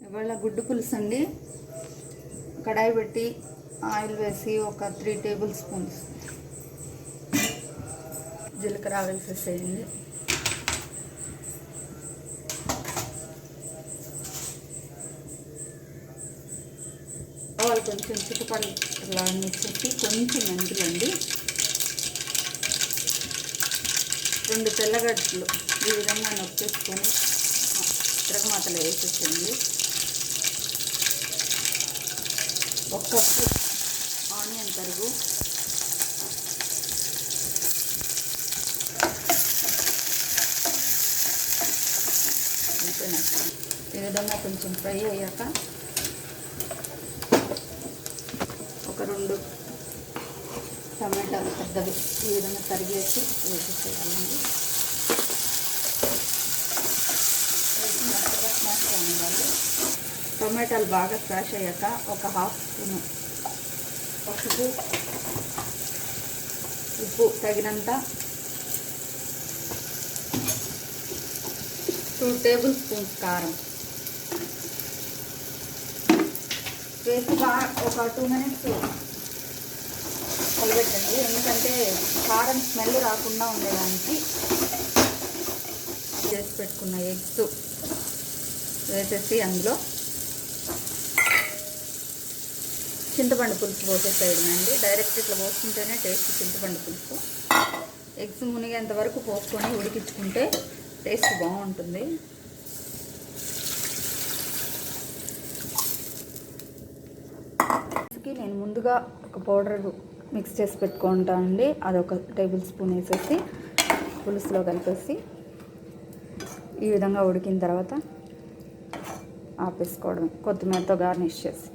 ఇవాళ గుడ్డు పులుసు అండి. కడాయి పెట్టి ఆయిల్ వేసి ఒక 3 టేబుల్ స్పూన్స్ జీలకర్ర ఆయిల్ వేసేయండి. ఆవాలు కొంచెం చిటపటలా మిక్సేసి కొంచెం మెంతులండి, 2 తెల్లగడ్డలు ఈ విధంగా నొక్కేసుకొని తిరగమాతలు వేసేసేయండి. 1 కప్పు ఆనియన్ తరుగు, ఈ విధంగా కొంచెం ఫ్రై అయ్యాక ఒక 2 టమాటాలు పెద్దవి ఈ విధంగా తరిగేసి వేసేసేయాలండి. మెత్తగా స్మాష్ కానివ్వాలి. టమాటాలు బాగా స్మాష్ అయ్యాక ఒక 1/2 స్పూను పసుపు, ఉప్పు తగినంత, 2 టేబుల్ స్పూన్స్ కారం వేసి ఒక 2 మినిట్స్ కలబెట్టండి. ఎందుకంటే కారం స్మెల్ రాకుండా ఉండడానికి చేసి పెట్టుకున్న ఎగ్స్ వేసేసి అందులో చింతపండు పులుసు పోసేసేయండి. డైరెక్ట్ ఇట్లా పోసుకుంటేనే టేస్ట్ చింతపండు పులుసు. ఎగ్స్ మునిగేంత వరకు పోసుకొని ఉడికించుకుంటే టేస్ట్ బాగుంటుంది. నేను ముందుగా ఒక పౌడర్ మిక్స్ చేసి పెట్టుకుంటానండి. అది 1 టేబుల్ స్పూన్ వేసేసి పులుసులో కలిపేసి ఈ విధంగా ఉడికిన తర్వాత ఆపేసుకోవడం, కొత్తిమీరతో గార్నిష్ చేసి.